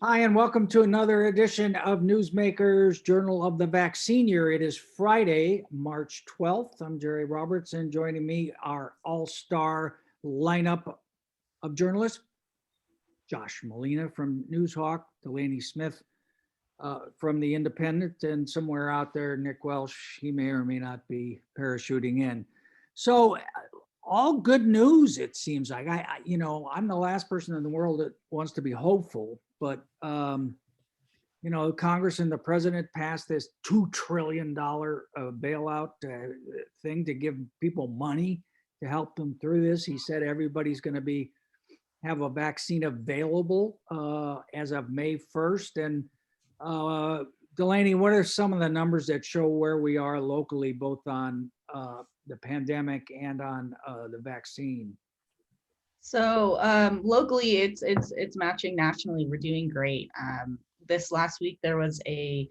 Hi, and welcome to another edition of Newsmakers Journal of the Vaccine Year. It is Friday, March 12th. I'm Jerry Roberts, and joining me, our all-star lineup of journalists, Josh Molina from Newshawk, Delaney Smith from The Independent, and somewhere out there, Nick Welsh, he may or may not be parachuting in. So all good news, it seems like. I'm the last person in the world that wants to be hopeful, but Congress and the president passed this $2 trillion bailout thing to give people money to help them through this. He said everybody's going to have a vaccine available as of May 1st. And Delaney, what are some of the numbers that show where we are locally, both on the pandemic and on the vaccine? So locally, it's matching nationally. We're doing great. This last week, there was a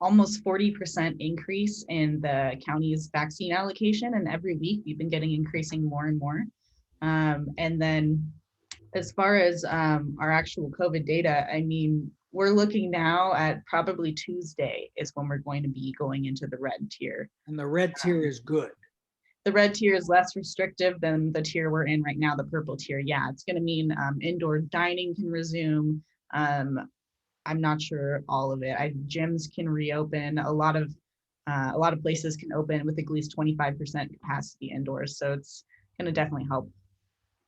almost 40% increase in the county's vaccine allocation, and every week we've been getting increasing more and more. And then as far as our actual COVID data, I mean, we're looking now at probably Tuesday is when we're going to be going into the red tier. And the red tier is good. The red tier is less restrictive than the tier we're in right now, the purple tier. Yeah, it's going to mean indoor dining can resume. I'm not sure all of it. Gyms can reopen. A lot of places can open with at least 25% capacity indoors. So it's going to definitely help.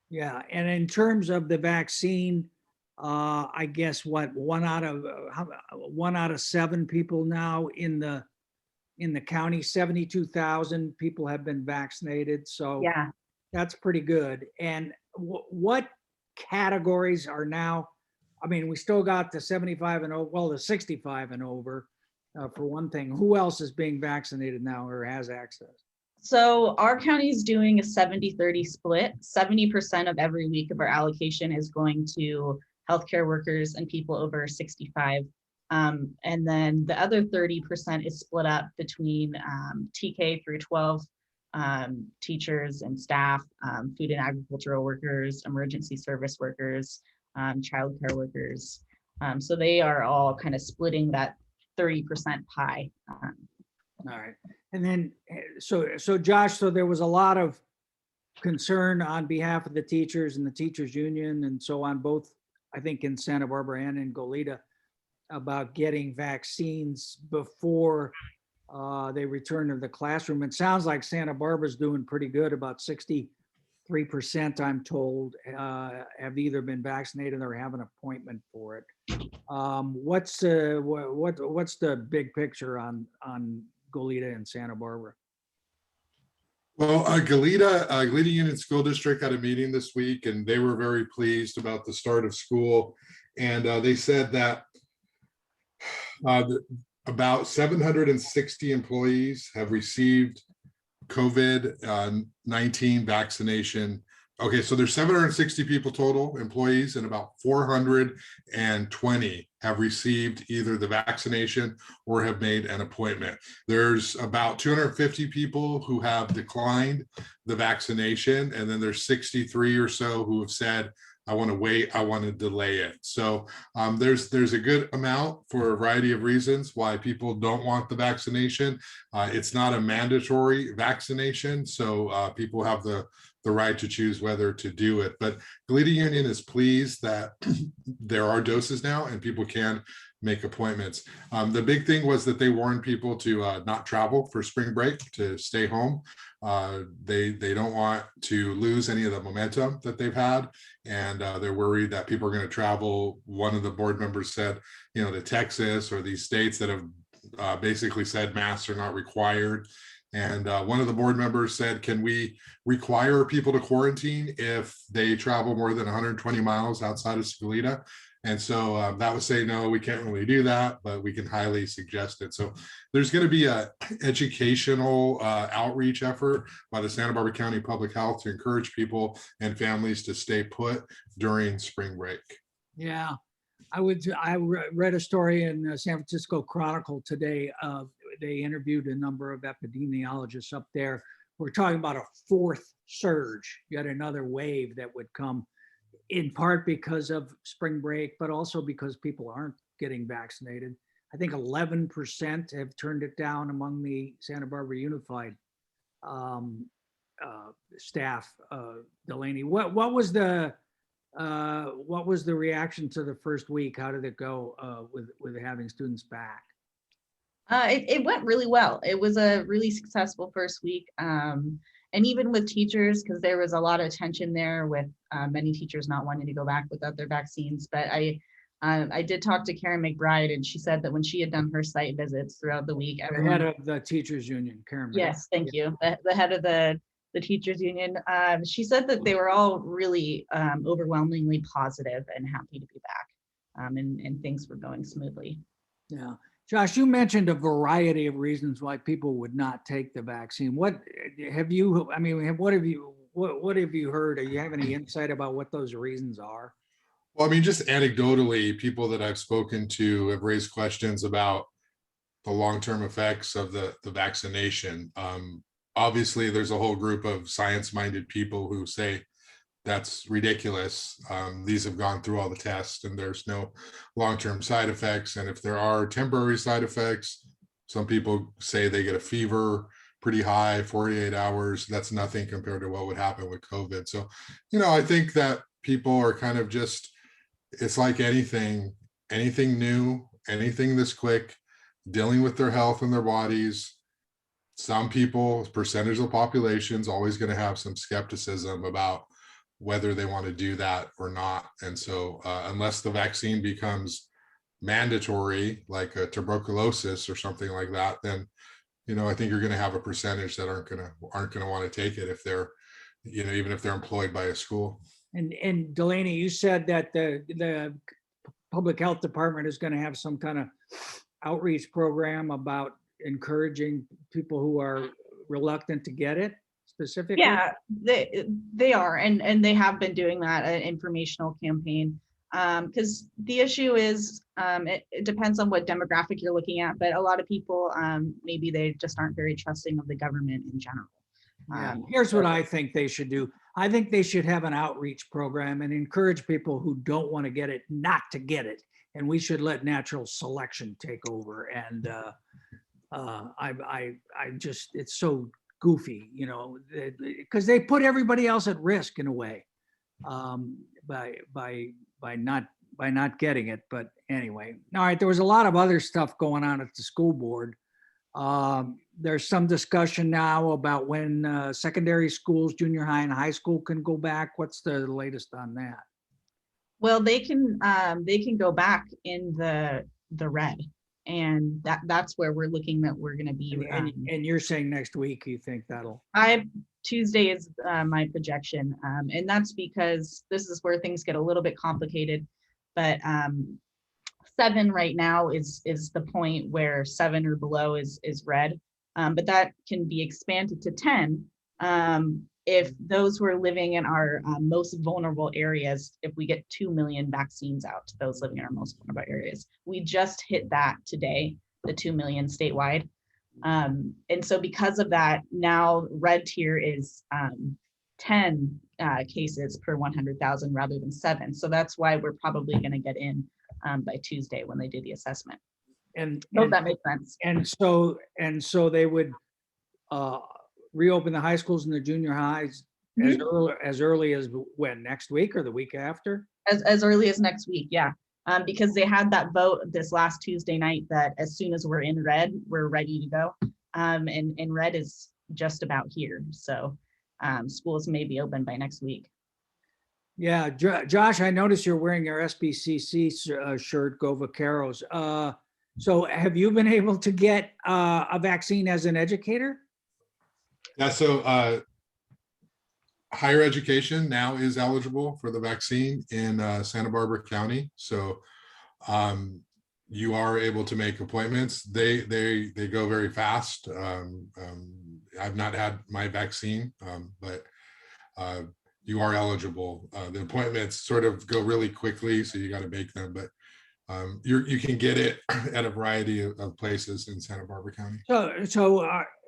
Yeah, and in terms of the vaccine, I guess one out of 7 people now in the county, 72,000 people have been vaccinated. So yeah, that's pretty good. And what categories are now? I mean, we still got the 75 and over, well, the 65 and over for one thing. Who else is being vaccinated now or has access? So our county is doing a 70-30 split. 70% of every week of our allocation is going to healthcare workers and people over 65. And then the other 30% is split up between TK through 12 teachers and staff, food and agricultural workers, emergency service workers, childcare workers. So they are all kind of splitting that 30% pie. All right. And then, so Josh, so there was a lot of concern on behalf of the teachers and the teachers union and so on, both, I think, in Santa Barbara and in Goleta, about getting vaccines before they return to the classroom. It sounds like Santa Barbara's doing pretty good. About 63%, I'm told, have either been vaccinated or have an appointment for it. What's the big picture on Goleta and Santa Barbara? Well, Goleta Union School District had a meeting this week, and they were very pleased about the start of school. And they said that about 760 employees have received COVID-19 vaccination. Okay, so there's 760 people total employees, and about 420 have received either the vaccination or have made an appointment. There's about 250 people who have declined the vaccination, and then there's 63 or so who have said, I want to wait, I want to delay it. So there's a good amount for a variety of reasons why people don't want the vaccination. It's not a mandatory vaccination, so people have the right to choose whether to do it. But Goleta Union is pleased that there are doses now and people can make appointments. The big thing was that they warned people to not travel for spring break, to stay home. They don't want to lose any of the momentum that they've had, and they're worried that people are going to travel. One of the board members said, to Texas or these states that have basically said masks are not required. And one of the board members said, can we require people to quarantine if they travel more than 120 miles outside of Goleta? And so that would say, no, we can't really do that, but we can highly suggest it. So there's going to be an educational outreach effort by the Santa Barbara County Public Health to encourage people and families to stay put during spring break. Yeah, I read a story in San Francisco Chronicle today. They interviewed a number of epidemiologists up there. We're talking about a fourth surge, yet another wave that would come in part because of spring break, but also because people aren't getting vaccinated. I think 11% have turned it down among the Santa Barbara Unified staff. Delaney, what was the reaction to the first week? How did it go with having students back? It went really well. It was a really successful first week. And even with teachers, because there was a lot of tension there with many teachers not wanting to go back without their vaccines. But I did talk to Karen McBride, and she said that when she had done her site visits throughout the week, The head of the teachers union, Karen. yes, thank you. The head of the teachers union, she said that they were all really overwhelmingly positive and happy to be back, and things were going smoothly. Yeah. Josh, you mentioned a variety of reasons why people would not take the vaccine. What have you, I mean, what have you heard? Do you have any insight about what those reasons are? Well, I mean, just anecdotally, people that I've spoken to have raised questions about the long-term effects of the vaccination. Obviously, there's a whole group of science-minded people who say that's ridiculous. These have gone through all the tests and there's no long-term side effects. And if there are temporary side effects, some people say they get a fever pretty high, 48 hours. That's nothing compared to what would happen with COVID. So, I think that people are kind of just, it's like anything new, anything this quick, dealing with their health and their bodies. Some people, percentage of the population is always going to have some skepticism about whether they want to do that or not. And so unless the vaccine becomes mandatory, like a tuberculosis or something like that, then, I think you're going to have a percentage that aren't going to want to take it if they're, even if they're employed by a school. And Delaney, you said that the public health department is going to have some kind of outreach program about encouraging people who are reluctant to get it specifically. Yeah, they are, and they have been doing that, an informational campaign. Because the issue is, it depends on what demographic you're looking at, but a lot of people, maybe they just aren't very trusting of the government in general. Yeah. Here's what I think they should do. I think they should have an outreach program and encourage people who don't want to get it not to get it. And we should let natural selection take over. And I just, it's so goofy, because they put everybody else at risk in a way by not getting it. But anyway, all right. There was a lot of other stuff going on at the school board. There's some discussion now about when secondary schools, junior high and high school can go back. What's the latest on that? Well, they can go back in the red, and that's where we're looking that we're going to be. And you're saying next week you think that'll? Tuesday is my projection, and that's because this is where things get a little bit complicated. But 7 right now is the point where 7 or below is red, but that can be expanded to 10 if those who are living in our most vulnerable areas, if we get 2 million vaccines out to those living in our most vulnerable areas. We just hit that today, the 2 million statewide. And so because of that, now red tier is 10 cases per 100,000 rather than 7. So that's why we're probably going to get in by Tuesday when they do the assessment. And that makes sense. And so they would reopen the high schools and the junior highs as early as when, next week or the week after? As early as next week, yeah. Because they had that vote this last Tuesday night that as soon as we're in red, we're ready to go. And red is just about here. So schools may be open by next week. Yeah, Josh, I noticed you're wearing your SBCC shirt, Go Vaqueros. So have you been able to get a vaccine as an educator? Yeah, so higher education now is eligible for the vaccine in Santa Barbara County. So you are able to make appointments. They go very fast. I've not had my vaccine, but you are eligible. The appointments sort of go really quickly, so you got to make them, but you can get it at a variety of places in Santa Barbara County. So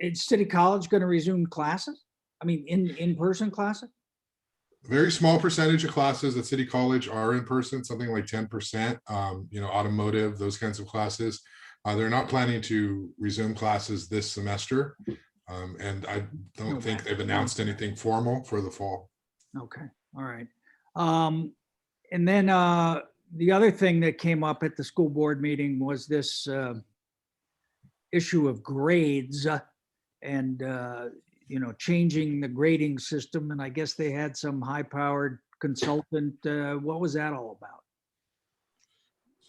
is City College going to resume classes? I mean, in-person classes? very small percentage of classes at City College are in person, something like 10%, automotive, those kinds of classes. They're not planning to resume classes this semester. And I don't think they've announced anything formal for the fall. Okay, all right. And then the other thing that came up at the school board meeting was this issue of grades and, changing the grading system. And I guess they had some high-powered consultant. What was that all about?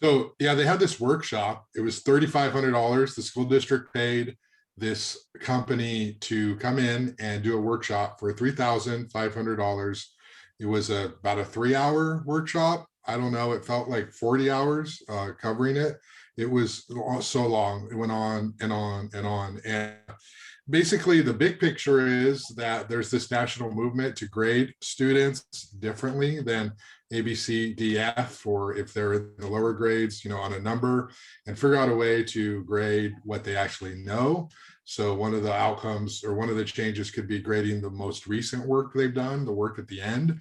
So yeah, they had this workshop. It was $3,500. The school district paid this company to come in and do a workshop for $3,500. It was about a 3-hour workshop. I don't know, it felt like 40 hours covering it. It was so long. It went on and on and on. And basically the big picture is that there's this national movement to grade students differently than A, B, C, D, F, or if they're in the lower grades, on a number, and figure out a way to grade what they actually know. So one of the outcomes or one of the changes could be grading the most recent work they've done, the work at the end,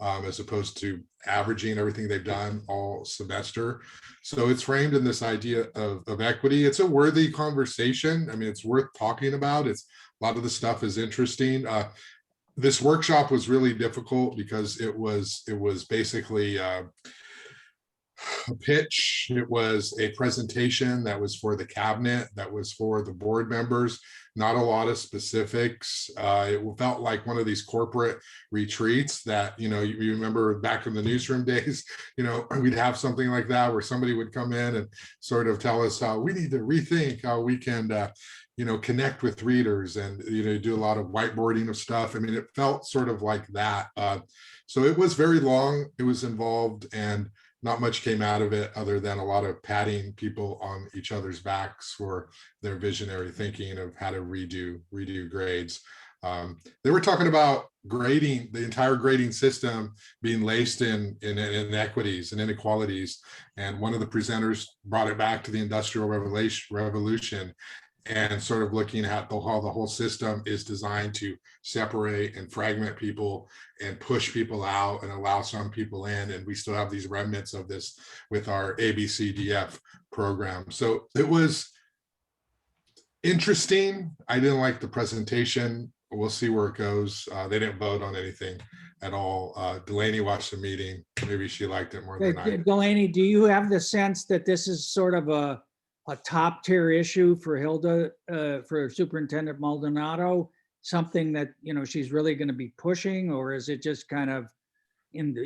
as opposed to averaging everything they've done all semester. So it's framed in this idea of equity. It's a worthy conversation. I mean, it's worth talking about. A lot of the stuff is interesting. This workshop was really difficult because it was basically a pitch. It was a presentation that was for the cabinet, that was for the board members, not a lot of specifics. It felt like one of these corporate retreats that, you remember back in the newsroom days, we'd have something like that where somebody would come in and sort of tell us how we need to rethink how we can connect with readers and, do a lot of whiteboarding of stuff. I mean, it felt sort of like that. So it was very long, it was involved, and not much came out of it other than a lot of patting people on each other's backs for their visionary thinking of how to redo grades. They were talking about grading, the entire grading system being laced in inequities and inequalities. And one of the presenters brought it back to the Industrial Revolution and sort of looking at how the whole system is designed to separate and fragment people and push people out and allow some people in. And we still have these remnants of this with our ABCDF program. So it was interesting. I didn't like the presentation. We'll see where it goes. They didn't vote on anything at all. Delaney watched the meeting. Maybe she liked it more than I did. Delaney, do you have the sense that this is sort of a top tier issue for Hilda, for Superintendent Maldonado, something that, she's really going to be pushing, or is it just kind of in the,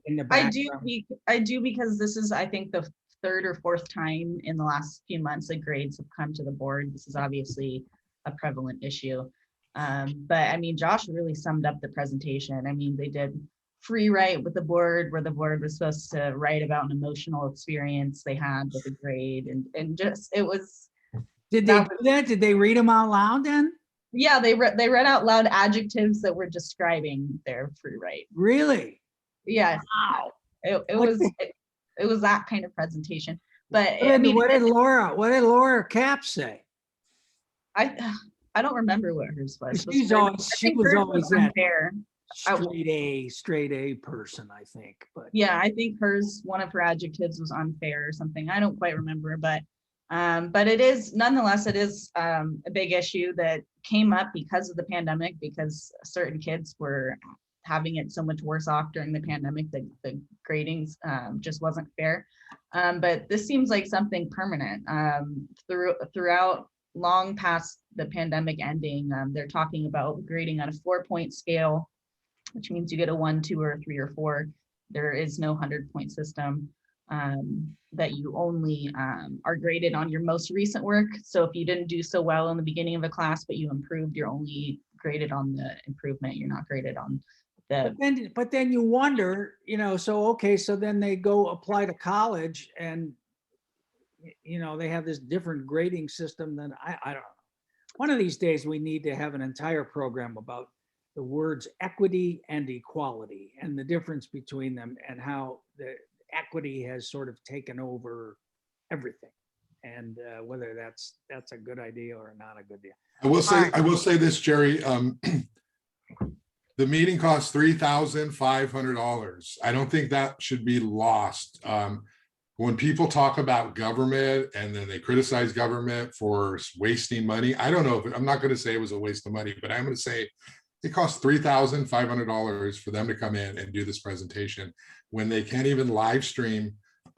in the background? I do, because this is, I think, the third or fourth time in the last few months that grades have come to the board. This is obviously a prevalent issue. But I mean, Josh really summed up the presentation. I mean, they did free write with the board, where the board was supposed to write about an emotional experience they had with a grade, and just, it was. Did they do that? Did they read them out loud then? Yeah, they read out loud adjectives that were describing their free write. Really? Yes. Wow. It was that kind of presentation. But what did Laura Cap say? I don't remember what hers was. She was always that unfair. Straight A person, I think. But yeah, I think one of her adjectives was unfair or something. I don't quite remember, but it is, nonetheless, it is a big issue that came up because of the pandemic, because certain kids were having it so much worse off during the pandemic that the gradings just wasn't fair. But this seems like something permanent. Throughout long past the pandemic ending, they're talking about grading on a 4-point scale, which means you get a 1, 2, or 3, or 4. There is no 100-point system, that you only are graded on your most recent work. So if you didn't do so well in the beginning of a class, but you improved, you're only graded on the improvement. You're not graded on the. But then you wonder, so then they go apply to college, and they have this different grading system than I don't know. One of these days we need to have an entire program about the words equity and equality and the difference between them, and how the equity has sort of taken over everything, and whether that's a good idea or not a good idea. I will say this, Jerry. The meeting costs $3,500. I don't think that should be lost. When people talk about government and then they criticize government for wasting money, I don't know if I'm not going to say it was a waste of money, but I'm going to say it costs $3,500 for them to come in and do this presentation when they can't even live stream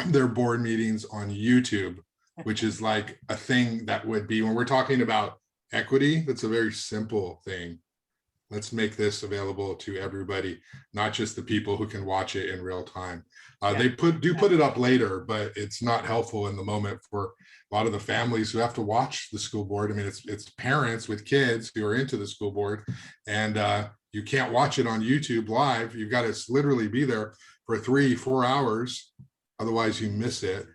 their board meetings on YouTube, which is like a thing that would be, when we're talking about equity, that's a very simple thing. Let's make this available to everybody, not just the people who can watch it in real time. They put it up later, but it's not helpful in the moment for a lot of the families who have to watch the school board. I mean, it's parents with kids who are into the school board, and you can't watch it on YouTube live. You've got to literally be there for 3-4 hours, otherwise you miss it.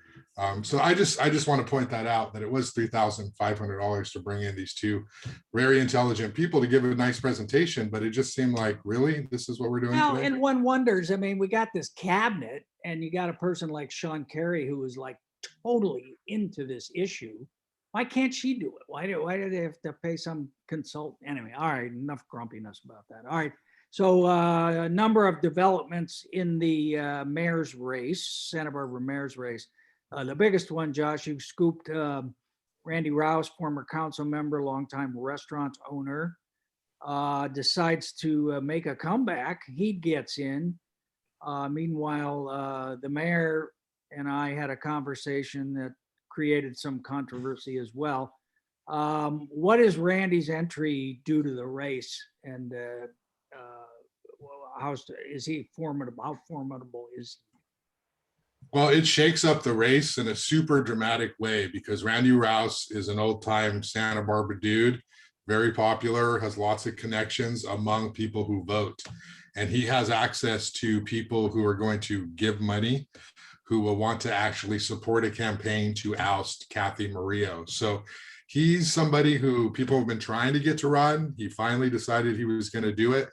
So I just want to point that out, that it was $3,500 to bring in these two very intelligent people to give a nice presentation, but it just seemed like, really, this is what we're doing Well, today? and one wonders, I mean, we got this cabinet and you got a person like Sean Carey who is like totally into this issue. Why can't she do it? Why do they have to pay some consultant? Anyway, all right, enough grumpiness about that. All right. So a number of developments in the mayor's race, Santa Barbara mayor's race. The biggest one, Josh, you scooped Randy Rouse, former council member, longtime restaurant owner, decides to make a comeback. He gets in. Meanwhile, the mayor and I had a conversation that created some controversy as well. What is Randy's entry due to the race? And is he formidable? How formidable is he? Well, it shakes up the race in a super dramatic way, because Randy Rouse is an old-time Santa Barbara dude, very popular, has lots of connections among people who vote. And he has access to people who are going to give money, who will want to actually support a campaign to oust Kathy Murillo. So he's somebody who people have been trying to get to run. He finally decided he was going to do it.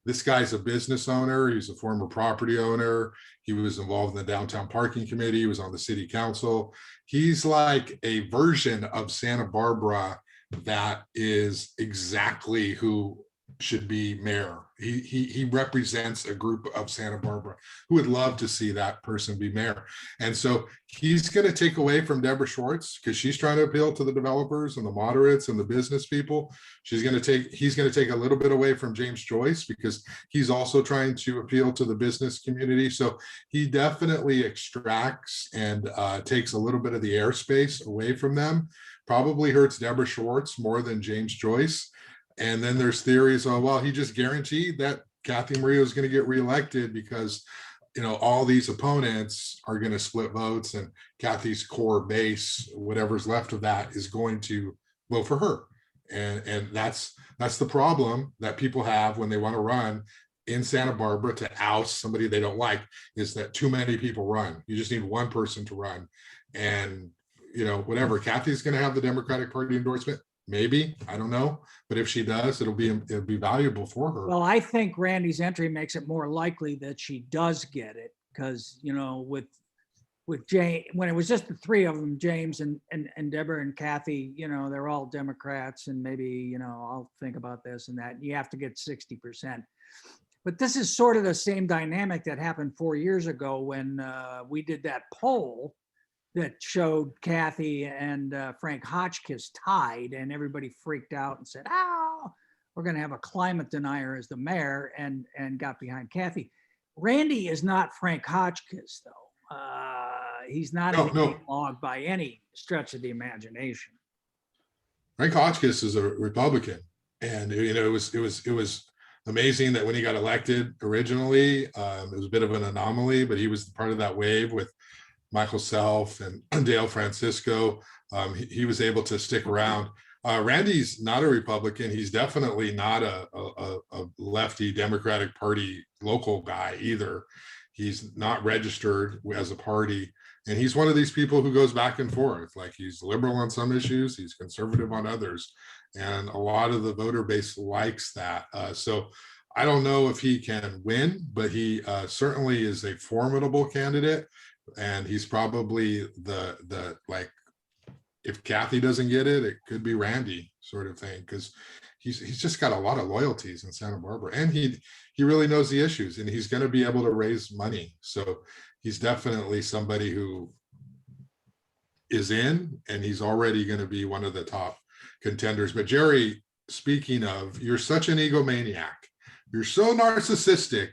This guy's a business owner. He's a former property owner. He was involved in the downtown parking committee. He was on the city council. He's like a version of Santa Barbara that is exactly who should be mayor. He represents a group of Santa Barbara who would love to see that person be mayor. And so he's going to take away from Deborah Schwartz, because she's trying to appeal to the developers and the moderates and the business people. He's going to take a little bit away from James Joyce, because he's also trying to appeal to the business community. So he definitely extracts and takes a little bit of the airspace away from them. Probably hurts Deborah Schwartz more than James Joyce. And then there's theories, oh, well, he just guaranteed that Kathy Murillo is going to get reelected because, you know, all these opponents are going to split votes, and Kathy's core base, whatever's left of that, is going to vote for her. And that's the problem that people have when they want to run in Santa Barbara to oust somebody they don't like, is that too many people run. You just need one person to run. And, you know, whatever, Kathy's going to have the Democratic Party endorsement. Maybe, I don't know, but if she does, it'll be valuable for her. Well, I think Randy's entry makes it more likely that she does get it, because, you know, with James, when it was just the three of them, James and Deborah and Kathy, you know, they're all Democrats, and maybe, you know, I'll think about this and that. You have to get 60%. But this is sort of the same dynamic that happened 4 years ago when we did that poll that showed Kathy and Frank Hotchkiss tied, and everybody freaked out and said, "Oh, we're going to have a climate denier as the mayor," and got behind Kathy. Randy is not Frank Hotchkiss, though. He's not a log by any stretch of the imagination. Frank Hotchkiss is a Republican, and you know, it was amazing that when he got elected originally, it was a bit of an anomaly, but he was part of that wave with Michael Self and Dale Francisco. He was able to stick around. Randy's not a Republican. He's definitely not a lefty Democratic Party local guy either. He's not registered as a party. And he's one of these people who goes back and forth. Like, he's liberal on some issues, he's conservative on others. And a lot of the voter base likes that. So I don't know if he can win, but he certainly is a formidable candidate. And he's probably the like, if Kathy doesn't get it, it could be Randy sort of thing, because he's just got a lot of loyalties in Santa Barbara, and he really knows the issues, and he's going to be able to raise money. So he's definitely somebody who is in, and he's already going to be one of the top contenders. But Jerry, speaking of, you're such an egomaniac. You're so narcissistic.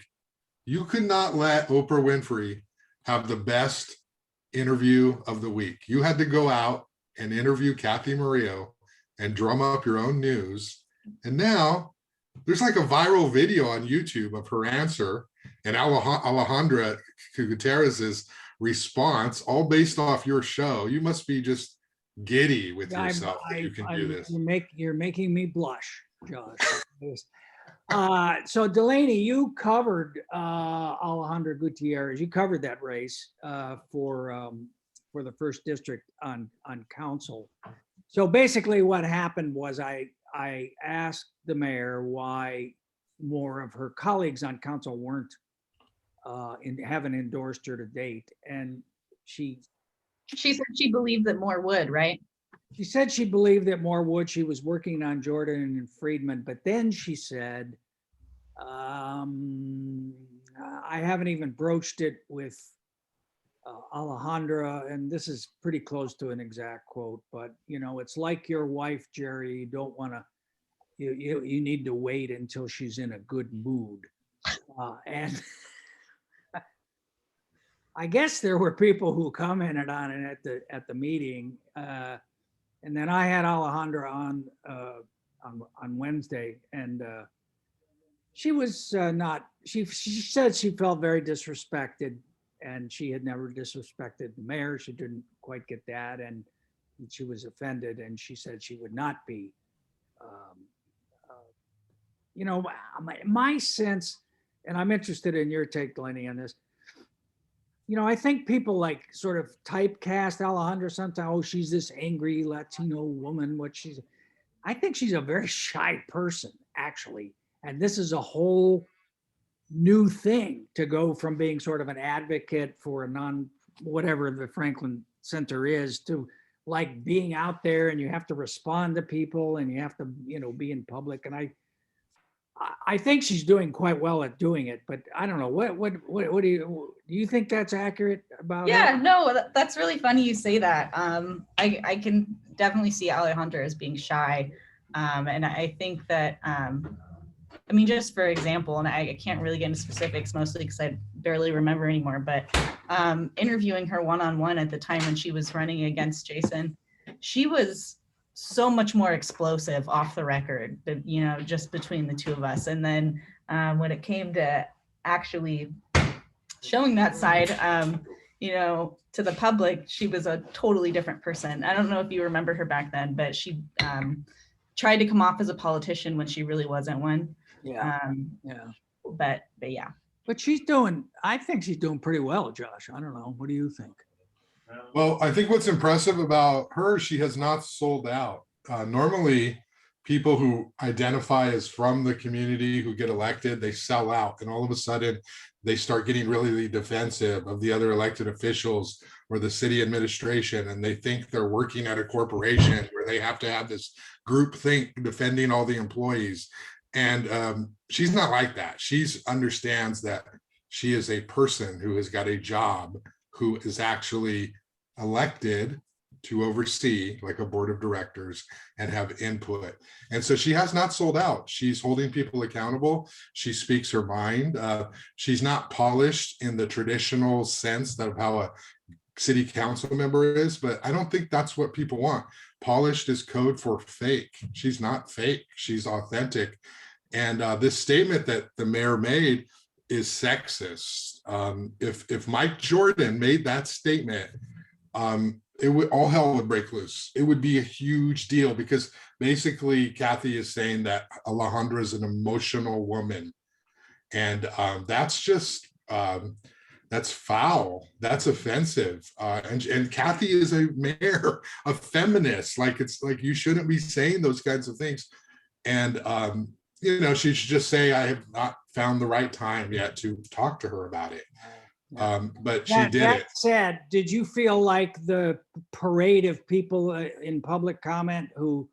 You could not let Oprah Winfrey have the best interview of the week. You had to go out and interview Kathy Murillo and drum up your own news. And now there's like a viral video on YouTube of her answer and Alejandra Gutierrez's response, all based off your show. You must be just giddy with yourself that you can do this. You're making me blush, Josh. So Delaney, you covered Alejandra Gutierrez. You covered that race for the first district on council. So basically, what happened was I asked the mayor why more of her colleagues on council haven't endorsed her to date, and she said she believed that more would, right? She said she believed that more would. She was working on Jordan and Friedman, but then she said, I haven't even broached it with Alejandra, and this is pretty close to an exact quote, but it's like your wife, Jerry. You don't want to, you need to wait until she's in a good mood. And I guess there were people who commented on it at the meeting. And then I had Alejandra on Wednesday, and she was not. She said she felt very disrespected, and she had never disrespected the mayor. She didn't quite get that, and she was offended, and she said she would not be. My sense, and I'm interested in your take, Delaney, on this. I think people like sort of typecast Alejandra sometimes. Oh, she's this angry Latino woman. I think she's a very shy person, actually. And this is a whole new thing to go from being sort of an advocate for whatever the Franklin Center is, to like being out there, and you have to respond to people, and you have to, be in public. And I think she's doing quite well at doing it, but I don't know. What do you think that's accurate about Yeah, her? no, that's really funny you say that. I can definitely see Alejandra as being shy. And I think that, just for example, and I can't really get into specifics, mostly because I barely remember anymore, but interviewing her one-on-one at the time when she was running against Jason, she was so much more explosive off the record, just between the two of us. And then when it came to actually showing that side, to the public, she was a totally different person. I don't know if you remember her back then, but she tried to come off as a politician when she really wasn't one. Yeah. But yeah. But I think she's doing pretty well, Josh. I don't know. What do you think? Well, I think what's impressive about her, she has not sold out. Normally, people who identify as from the community who get elected, they sell out, and all of a sudden they start getting really defensive of the other elected officials or the city administration, and they think they're working at a corporation where they have to have this group think defending all the employees. And she's not like that. She understands that she is a person who has got a job, who is actually elected to oversee, like a board of directors, and have input. And so she has not sold out. She's holding people accountable. She speaks her mind. She's not polished in the traditional sense of how a city council member is, but I don't think that's what people want. Polished is code for fake. She's not fake. She's authentic. And this statement that the mayor made is sexist. If Mike Jordan made that statement, all hell would break loose. It would be a huge deal, because basically Kathy is saying that Alejandra is an emotional woman, and that's just that's foul. That's offensive. And Kathy is a mayor, a feminist. It's like you shouldn't be saying those kinds of things. And she should just say, I have not found the right time yet to talk to her about it. But she did it. That said, did you feel like the parade of people in public comment who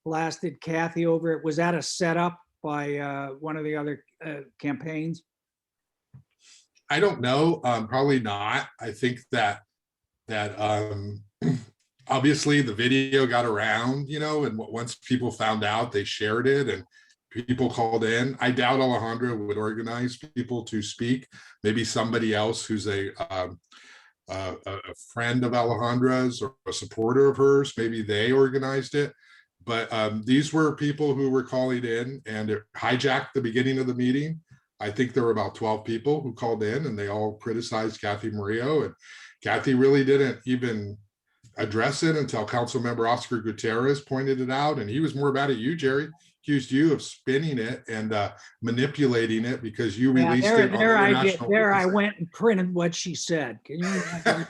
blasted Kathy over it. Was that a setup by one of the other campaigns? I don't know, probably not. I think that obviously the video got around, and once people found out, they shared it and people called in. I doubt Alejandra would organize people to speak. Maybe somebody else who's a friend of Alejandra's or a supporter of hers, maybe they organized it. But these were people who were calling in, and it hijacked the beginning of the meeting. I think there were about 12 people who called in, and they all criticized Kathy Murillo, and Kathy really didn't even address it until Councilmember Oscar Gutierrez pointed it out, and he was more mad at you, Jerry. Accused you of spinning it and manipulating it because you Yeah, released it on international. there I went and printed what she said. Can you imagine?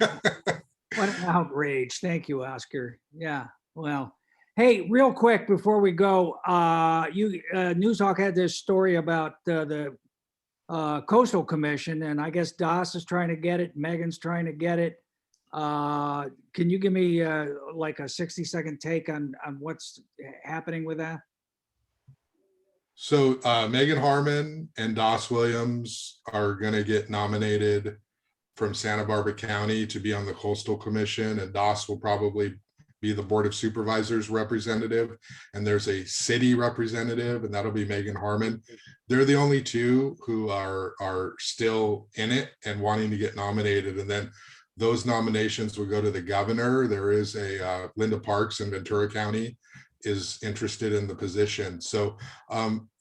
What an outrage. Thank you, Oscar. Yeah, well, hey, real quick before we go, Newshawk had this story about the Coastal Commission, and I guess DAS is trying to get it, Megan's trying to get it. Can you give me like a 60-second take on what's happening with that? So Megan Harmon and Doss Williams are going to get nominated from Santa Barbara County to be on the Coastal Commission, and Doss will probably be the Board of Supervisors representative, and there's a city representative, and that'll be Megan Harmon. They're the only two who are still in it and wanting to get nominated, and then those nominations will go to the governor. There is a Linda Parks in Ventura County is interested in the position. So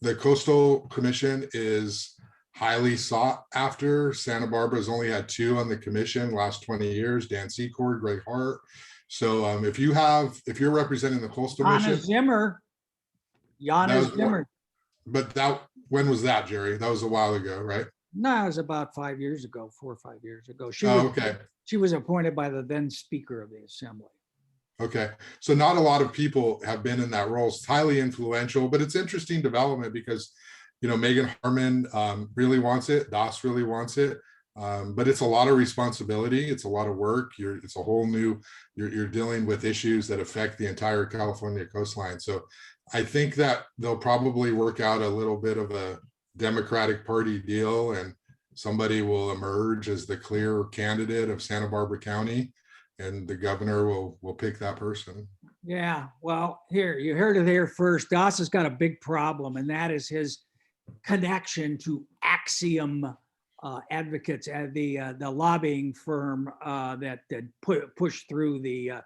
the Coastal Commission is highly sought after. Santa Barbara's only had 2 on the commission last 20 years, Dan Secord, Greg Hart. So if you're representing the Coastal Jana Mission, Zimmer. Jana Zimmer. but when was that, Jerry? That was a while ago, right? No, it was about 5 years ago, 4 or 5 years ago. Okay. She was appointed by the then Speaker of the Assembly. Okay, so not a lot of people have been in that role. It's highly influential, but it's interesting development because, Megan Harmon really wants it. Doss really wants it, but it's a lot of responsibility. It's a lot of work. It's a whole new. You're dealing with issues that affect the entire California coastline. So I think that they'll probably work out a little bit of a Democratic Party deal, and somebody will emerge as the clear candidate of Santa Barbara County, and the governor will pick that person. Yeah, well, here, you heard it here first. Doss has got a big problem, and that is his connection to Axiom Advocates, the lobbying firm that pushed through the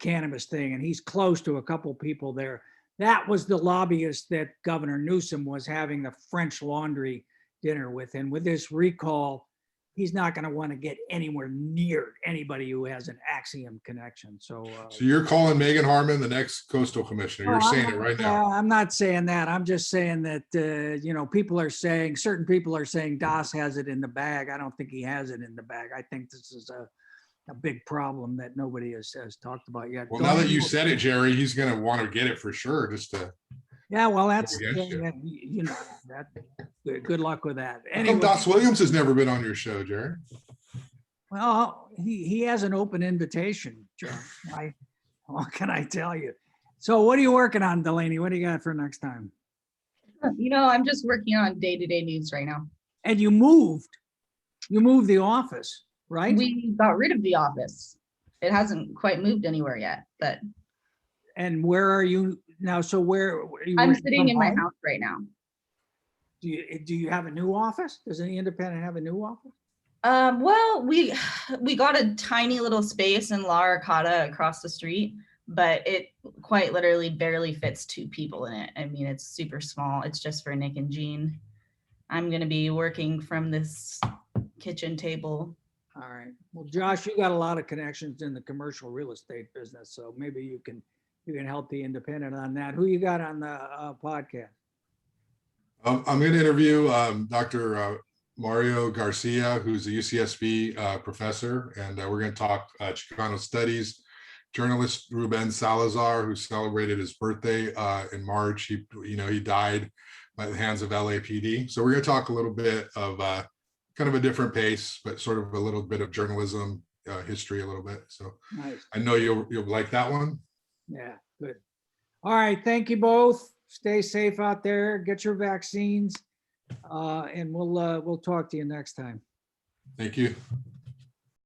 cannabis thing, and he's close to a couple people there. That was the lobbyist that Governor Newsom was having the French Laundry dinner with, and with this recall, he's not going to want to get anywhere near anybody who has an Axiom connection. So you're calling Megan Harmon the next Coastal Commissioner. You're saying it right now. I'm not saying that. I'm just saying that, certain people are saying Doss has it in the bag. I don't think he has it in the bag. I think this is a big problem that nobody has talked about yet. Well, now that you said it, Jerry, he's going to want to get it for sure. Just to. Yeah, well, that's, that, good luck with that. Anyway, Doss Williams has never been on your show, Jerry. Well, he has an open invitation, John. What can I tell you? So what are you working on, Delaney? What do you got for next time? I'm just working on day-to-day news right now. And you moved the office, right? We got rid of the office. It hasn't quite moved anywhere yet, but. And where are you now? So where are you? I'm sitting in my house right now. Do you have a new office? Does any independent have a new office? Well, we got a tiny little space in La Arcata across the street, but it quite literally barely fits 2 people in it. I mean, it's super small. It's just for Nick and Jean. I'm going to be working from this kitchen table. All right. Well, Josh, you got a lot of connections in the commercial real estate business, so maybe you can help the independent on that. Who you got on the podcast? I'm going to interview Dr. Mario Garcia, who's a UCSB professor, and we're going to talk Chicano studies. Journalist Ruben Salazar, who celebrated his birthday in March. He died by the hands of LAPD. So we're going to talk a little bit of kind of a different pace, but sort of a little bit of journalism history a little bit. So nice. I know you'll like that one. Yeah, good. All right, thank you both. Stay safe out there, get your vaccines. And we'll talk to you next time. Thank you.